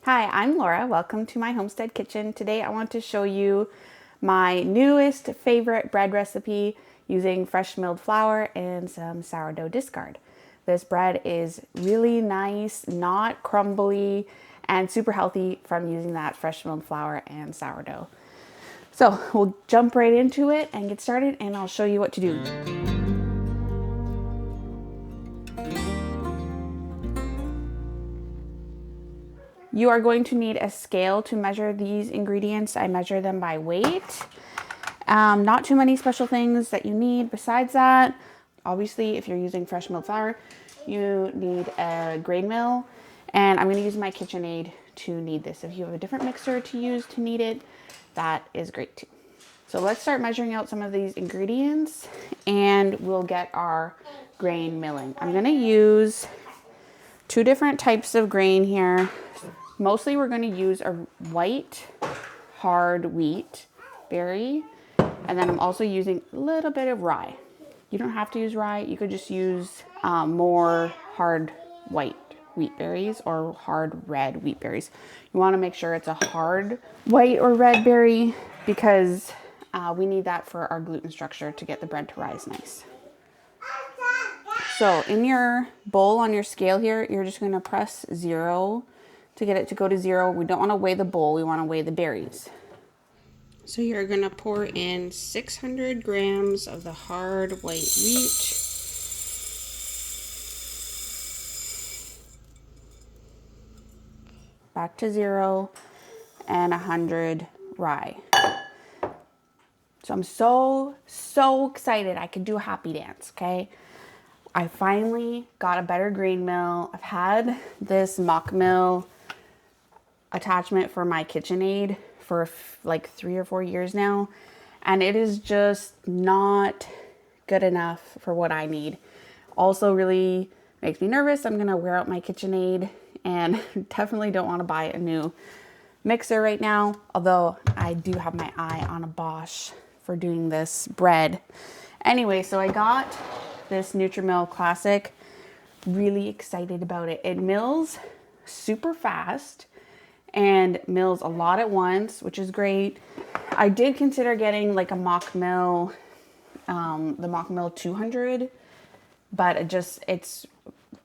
Hi, I'm Laura. Welcome to my homestead kitchen. Today I want to show you my newest favorite bread recipe using fresh milled flour and some sourdough discard. This bread is really nice, not crumbly, and super healthy from using that fresh milled flour and sourdough. So we'll jump right into it and get started, and I'll show you what to do. You are going to need a scale to measure these ingredients. I measure them by weight. Not too many special things that you need besides that. Obviously, if you're using fresh milled flour, you need a grain mill, and I'm going to use my KitchenAid to knead this. If you have a different mixer to use to knead it, that is great too. So let's start measuring out some of these ingredients, and we'll get our grain milling. I'm going to use two different types of grain here. Mostly we're going to use a white hard wheat berry, and then I'm also using a little bit of rye. You don't have to use rye. You could just use more hard white wheat berries or hard red wheat berries. You want to make sure it's a hard white or red berry because we need that for our gluten structure to get the bread to rise nice. So in your bowl on your scale here, you're just going to press 0 to get it to go to 0. We don't want to weigh the bowl, we want to weigh the berries. So you're going to pour in 600 grams of the hard white wheat. Back to 0, and 100 rye. So I'm so excited I could do a happy dance, okay? I finally got a better grain mill. I've had this mock mill attachment for my KitchenAid for like 3 or 4 years now, and it is just not good enough for what I need. Also really makes me nervous. I'm gonna wear out my KitchenAid, and definitely don't want to buy a new mixer right now, although I do have my eye on a Bosch for doing this bread. Anyway, so I got this Nutrimill Classic. Really excited about it. It mills super fast and mills a lot at once, which is great. I did consider getting like a mock mill, the mock mill 200, but it's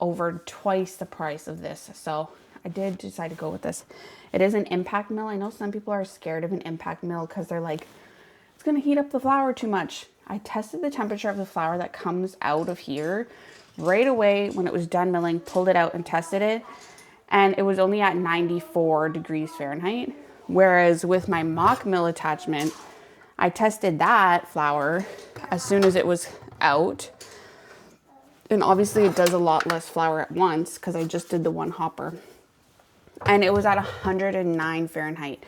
over twice the price of this. So I did decide to go with this. It is an impact mill. I know some people are scared of an impact mill because they're like, it's gonna heat up the flour too much. I tested the temperature of the flour that comes out of here right away when it was done milling, pulled it out and tested it, and it was only at 94 degrees Fahrenheit. Whereas with my mock mill attachment, I tested that flour as soon as it was out. And obviously it does a lot less flour at once because I just did the one hopper. And it was at 109 Fahrenheit.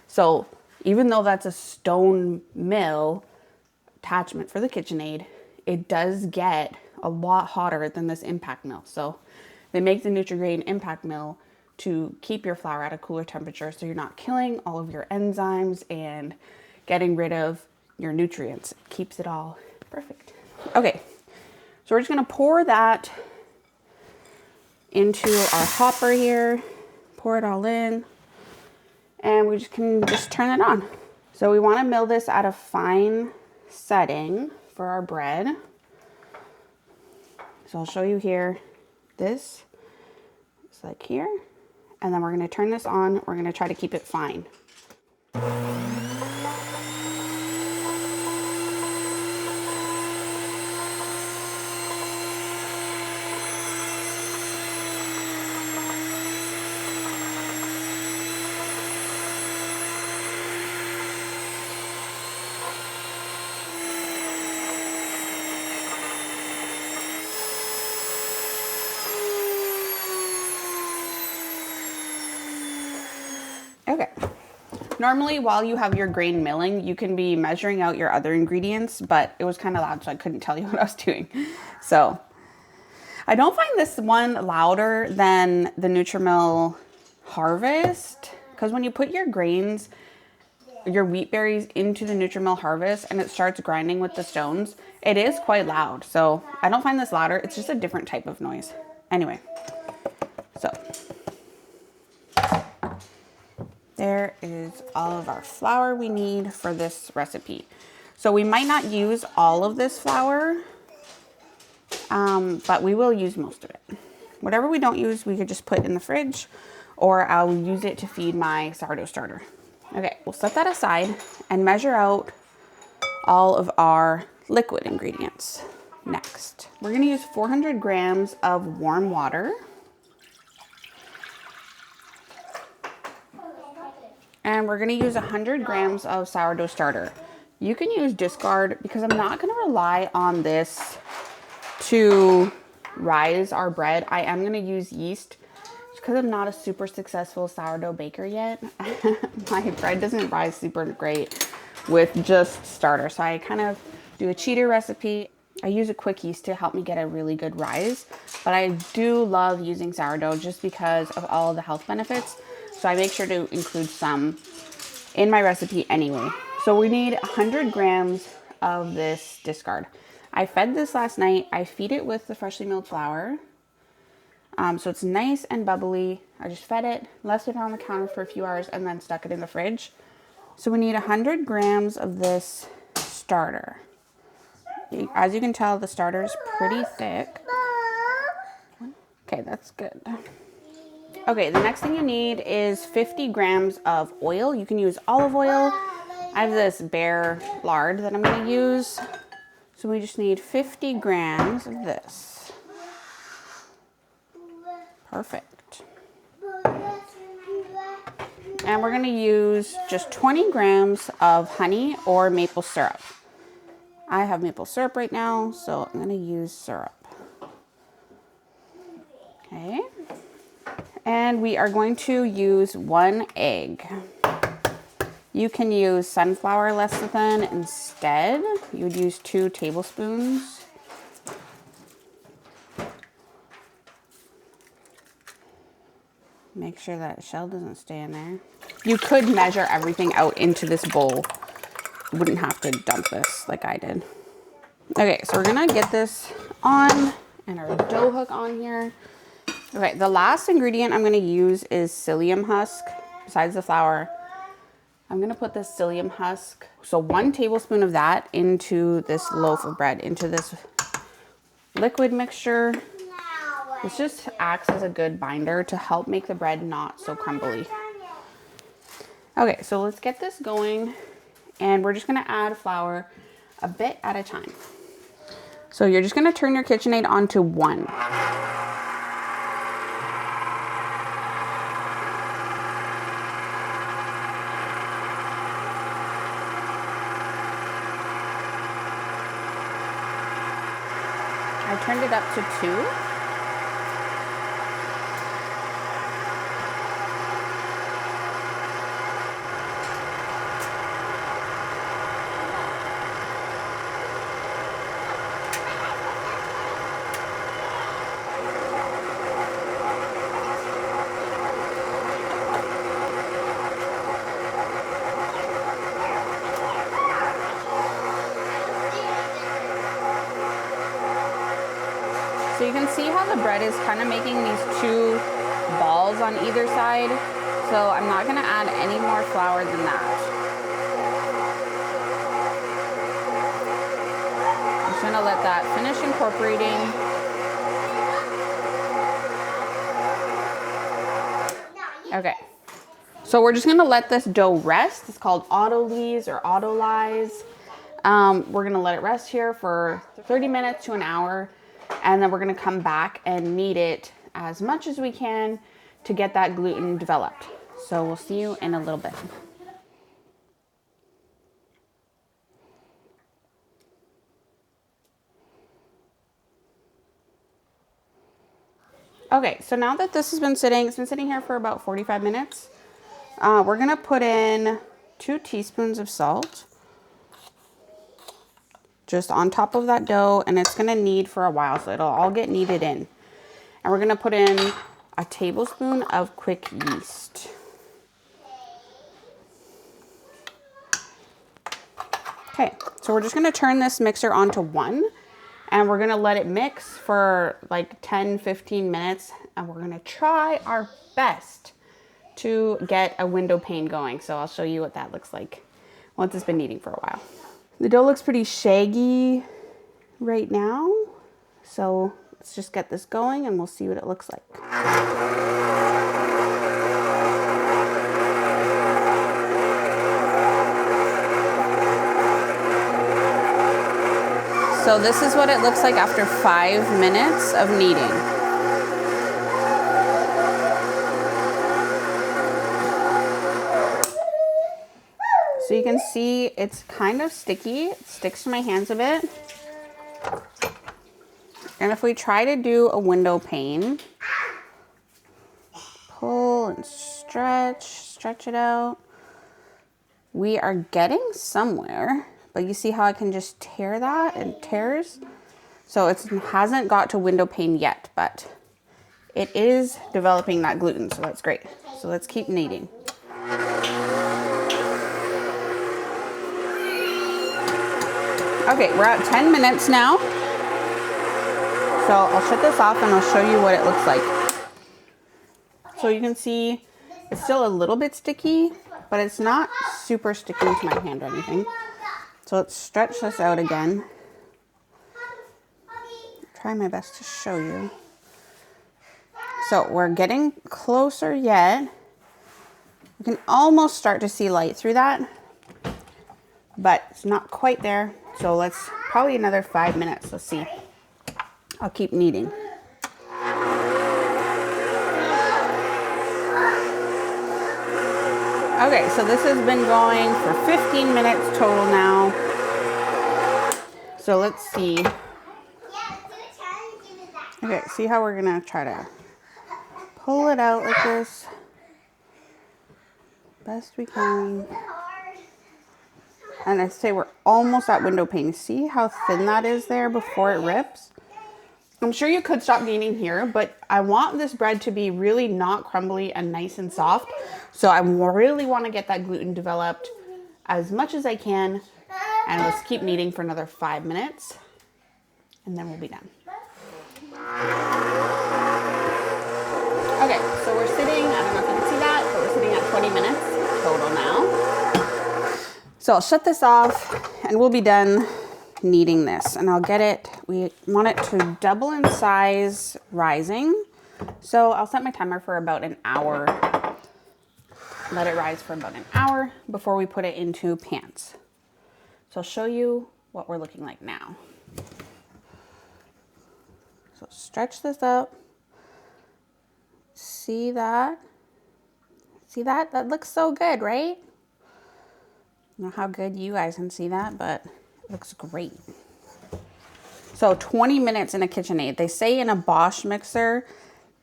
So even though that's a stone mill attachment for the KitchenAid, it does get a lot hotter than this impact mill. So they make the Nutri-Grain impact mill to keep your flour at a cooler temperature so you're not killing all of your enzymes and getting rid of your nutrients. It keeps it all perfect. Okay, so we're just gonna pour that into our hopper here, pour it all in, and we can just turn it on. So we wanna mill this at a fine setting for our bread. So I'll show you here. This is like here, and then we're going to turn this on. We're going to try to keep it fine. Okay. Normally, while you have your grain milling, you can be measuring out your other ingredients, but it was kind of loud, so I couldn't tell you what I was doing. So I don't find this one louder than the Nutrimill Harvest, because when you put your grains, your wheat berries into the Nutrimill Harvest and it starts grinding with the stones, it is quite loud. So I don't find this louder. It's just a different type of noise. Anyway, so There is all of our flour we need for this recipe. So we might not use all of this flour, but we will use most of it. Whatever we don't use, we could just put in the fridge, or I'll use it to feed my sourdough starter. Okay, we'll set that aside and measure out all of our liquid ingredients. Next, we're gonna use 400 grams of warm water. And we're gonna use 100 grams of sourdough starter. You can use discard because I'm not gonna rely on this to rise our bread. I am gonna use yeast because I'm not a super successful sourdough baker yet. My bread doesn't rise super great with just starter. So I kind of do a cheater recipe. I use a quick yeast to help me get a really good rise, but I do love using sourdough just because of all the health benefits. So I make sure to include some in my recipe anyway. So we need 100 grams of this discard. I fed this last night. I feed it with the freshly milled flour. So it's nice and bubbly. I just fed it, left it on the counter for a few hours, and then stuck it in the fridge. So we need 100 grams of this starter. As you can tell, the starter is pretty thick. Okay, that's good. Okay, the next thing you need is 50 grams of oil. You can use olive oil. I have this bare lard that I'm gonna use. So we just need 50 grams of this. Perfect. And we're gonna use just 20 grams of honey or maple syrup. I have maple syrup right now, so I'm gonna use syrup. Okay. And we are going to use 1 egg. You can use sunflower lecithin instead. You would use 2 tablespoons. Make sure that shell doesn't stay in there. You could measure everything out into this bowl. You wouldn't have to dump this like I did. Okay, so we're gonna get this on and our dough hook on here. Okay, the last ingredient I'm gonna use is psyllium husk. Besides the flour, I'm gonna put the psyllium husk. So 1 tablespoon of that into this loaf of bread, into this liquid mixture. This just acts as a good binder to help make the bread not so crumbly. Okay, so let's get this going. And we're just gonna add flour a bit at a time. So you're just gonna turn your KitchenAid on to 1. I turned it up to 2. So you can see how the bread is kind of making these 2 balls on either side. So I'm not gonna add any more flour than that. I'm just gonna let that finish incorporating. Okay, so we're just gonna let this dough rest. It's called autolyse or autolyse. We're gonna let it rest here for 30 minutes to an hour. And then we're gonna come back and knead it as much as we can to get that gluten developed. So we'll see you in a little bit. Okay, so now that this has been sitting, it's been sitting here for about 45 minutes. We're gonna put in 2 teaspoons of salt. Just on top of that dough, and it's gonna knead for a while, so it'll all get kneaded in. And we're gonna put in a tablespoon of quick yeast. Okay, so we're just gonna turn this mixer onto 1, and we're gonna let it mix for like 10-15 minutes, and we're gonna try our best to get a window pane going. So I'll show you what that looks like once it's been kneading for a while. The dough looks pretty shaggy right now. So let's just get this going and we'll see what it looks like. So this is what it looks like after 5 minutes of kneading. So you can see it's kind of sticky. It sticks to my hands a bit. And if we try to do a window pane, pull and stretch it out, we are getting somewhere. But you see how I can just tear that and tears? So it hasn't got to window pane yet, but it is developing that gluten, so that's great. So let's keep kneading. Okay, we're at 10 minutes now. So I'll shut this off and I'll show you what it looks like. So you can see it's still a little bit sticky, but it's not super sticking to my hand or anything. So let's stretch this out again. Try my best to show you. So we're getting closer yet. We can almost start to see light through that, but it's not quite there. So let's probably another 5 minutes. Let's see. I'll keep kneading. Okay, so this has been going for 15 minutes total now. So let's see. Okay, see how we're gonna try to pull it out like this. Best we can. And I say we're almost at window pane. See how thin that is there before it rips? I'm sure you could stop kneading here, but I want this bread to be really not crumbly and nice and soft. So I really want to get that gluten developed as much as I can. And let's keep kneading for another 5 minutes. And then we'll be done. Okay, so we're sitting, I don't know if you can see that, but we're sitting at 20 minutes total now. So I'll shut this off and we'll be done kneading this. And I'll get it, we want it to double in size rising. So I'll set my timer for about an hour. Let it rise for about an hour before we put it into pans. So I'll show you what we're looking like now. So stretch this up. See that? See that? That looks so good, right? I don't know how good you guys can see that, but it looks great. So 20 minutes in a KitchenAid. They say in a Bosch mixer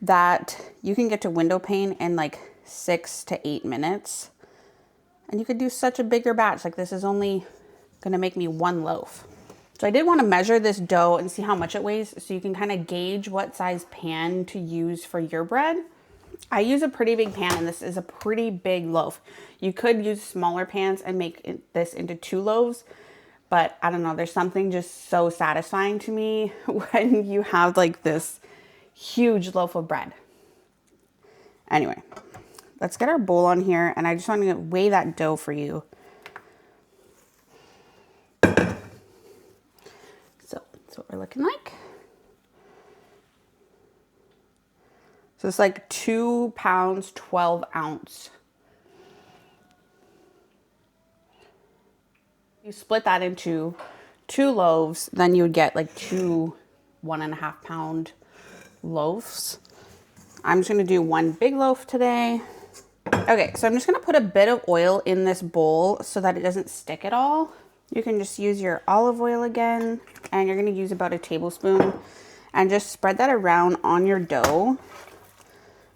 that you can get to window pane in like 6 to 8 minutes. And you could do such a bigger batch. Like this is only gonna make me 1 loaf. So I did want to measure this dough and see how much it weighs so you can kind of gauge what size pan to use for your bread. I use a pretty big pan and this is a pretty big loaf. You could use smaller pans and make this into 2 loaves, but I don't know, there's something just so satisfying to me when you have like this huge loaf of bread. Anyway, let's get our bowl on here and I just want to weigh that dough for you. So that's what we're looking like. So it's like 2 pounds, 12 ounce. You split that into 2 loaves, then you would get like 2 1.5 pound loaves. I'm just gonna do 1 big loaf today. Okay, so I'm just gonna put a bit of oil in this bowl so that it doesn't stick at all. You can just use your olive oil again, and you're gonna use about a tablespoon and just spread that around on your dough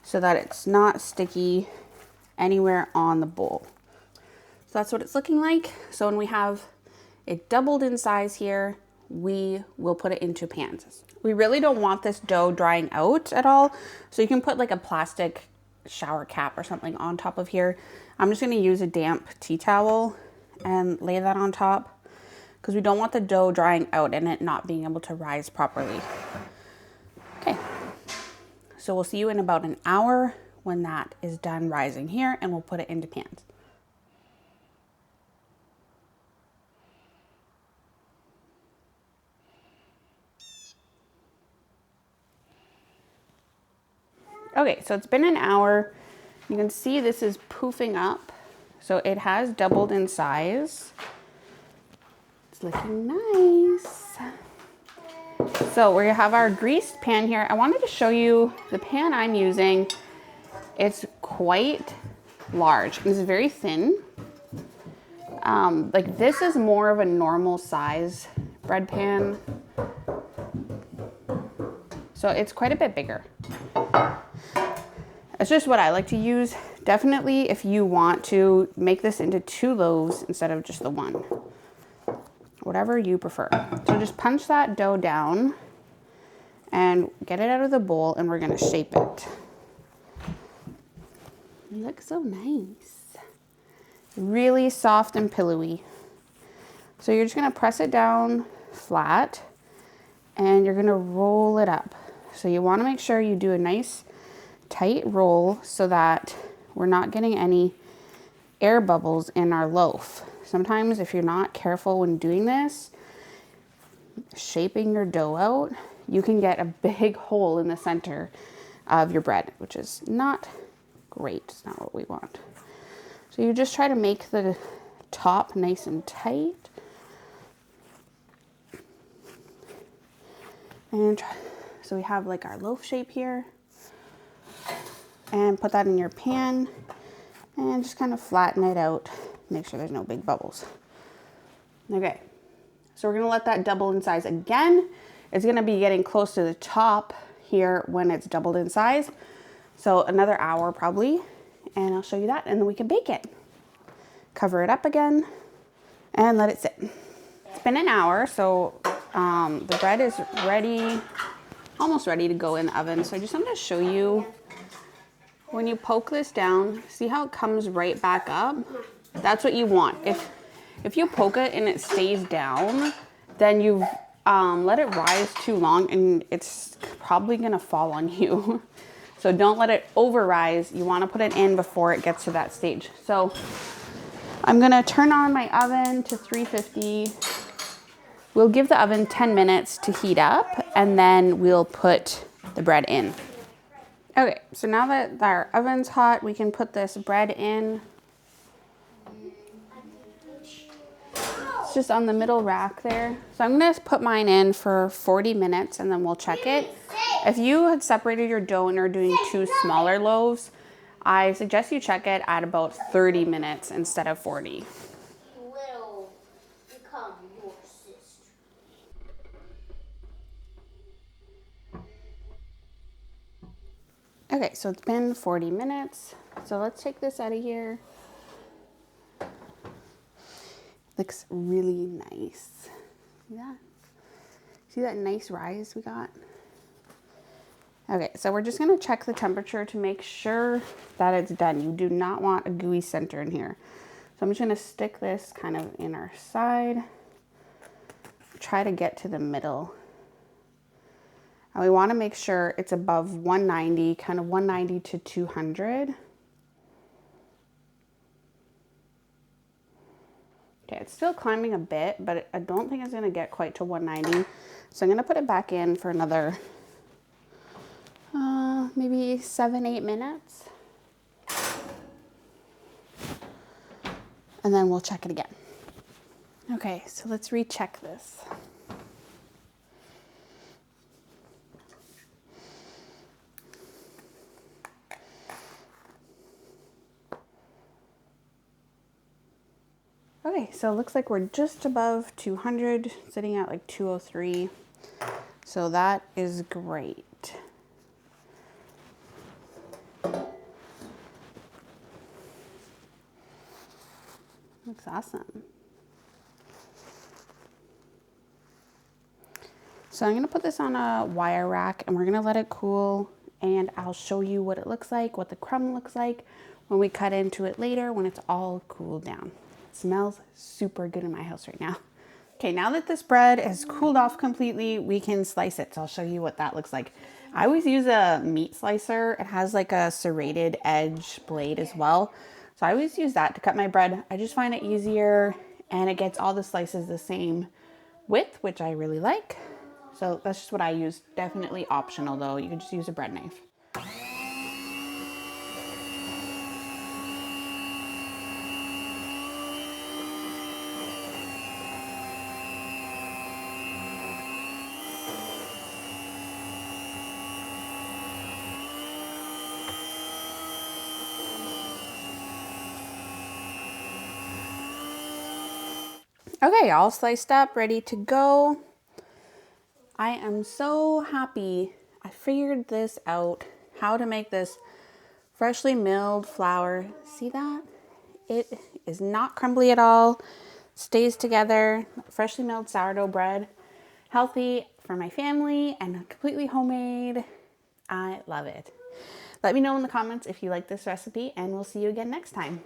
so that it's not sticky anywhere on the bowl. So that's what it's looking like. So when we have it doubled in size here, we will put it into pans. We really don't want this dough drying out at all. So you can put like a plastic shower cap or something on top of here. I'm just gonna use a damp tea towel and lay that on top because we don't want the dough drying out and it not being able to rise properly. Okay, so we'll see you in about an hour when that is done rising here, and we'll put it into pans. Okay, so it's been an hour. You can see this is poofing up. So it has doubled in size. It's looking nice. So we have our greased pan here. I wanted to show you the pan I'm using. It's quite large. It's very thin. Like this is more of a normal size bread pan. So it's quite a bit bigger. It's just what I like to use. Definitely if you want to make this into 2 loaves instead of just the 1. Whatever you prefer. So just punch that dough down and get it out of the bowl, and we're gonna shape it. It looks so nice. Really soft and pillowy. So you're just gonna press it down flat and you're gonna roll it up. So you wanna make sure you do a nice tight roll so that we're not getting any air bubbles in our loaf. Sometimes if you're not careful when doing this, shaping your dough out, you can get a big hole in the center of your bread, which is not great. It's not what we want. So you just try to make the top nice and tight. And so we have like our loaf shape here. And put that in your pan and just kind of flatten it out. Make sure there's no big bubbles. Okay, so we're gonna let that double in size again. It's gonna be getting close to the top here when it's doubled in size. So another hour probably, and I'll show you that, and then we can bake it. Cover it up again and let it sit. It's been an hour, so the bread is ready, almost ready to go in the oven. So I just wanted to show you, when you poke this down, see how it comes right back up? That's what you want. If you poke it and it stays down, then you've let it rise too long and it's probably gonna fall on you. So don't let it over rise. You wanna put it in before it gets to that stage. So I'm gonna turn on my oven to 350. We'll give the oven 10 minutes to heat up and then we'll put the bread in. Okay, so now that our oven's hot, we can put this bread in. It's just on the middle rack there. So I'm gonna put mine in for 40 minutes and then we'll check it. If you had separated your dough and are doing 2 smaller loaves, I suggest you check it at about 30 minutes instead of 40. Okay, so it's been 40 minutes. So let's take this out of here. Looks really nice. See that? See that nice rise we got? Okay, so we're just gonna check the temperature to make sure that it's done. You do not want a gooey center in here. So I'm just gonna stick this kind of in our side. Try to get to the middle. And we want to make sure it's above 190, kind of 190 to 200. Okay, it's still climbing a bit, but I don't think it's going to get quite to 190. So I'm going to put it back in for another maybe 7-8 minutes. And then we'll check it again. Okay, so let's recheck this. Okay, so it looks like we're just above 200, sitting at like 203. So that is great. Looks awesome. So I'm gonna put this on a wire rack and we're gonna let it cool, and I'll show you what it looks like, what the crumb looks like when we cut into it later when it's all cooled down. It smells super good in my house right now. Okay, now that this bread has cooled off completely, we can slice it. So I'll show you what that looks like. I always use a meat slicer. It has like a serrated edge blade as well. So I always use that to cut my bread. I just find it easier and it gets all the slices the same width, which I really like. So that's just what I use. Definitely optional though. You can just use a bread knife. Okay, all sliced up, ready to go. I am so happy I figured this out, how to make this freshly milled flour. See that? It is not crumbly at all, stays together. Freshly milled sourdough bread, healthy for my family and completely homemade. I love it. Let me know in the comments if you like this recipe and we'll see you again next time.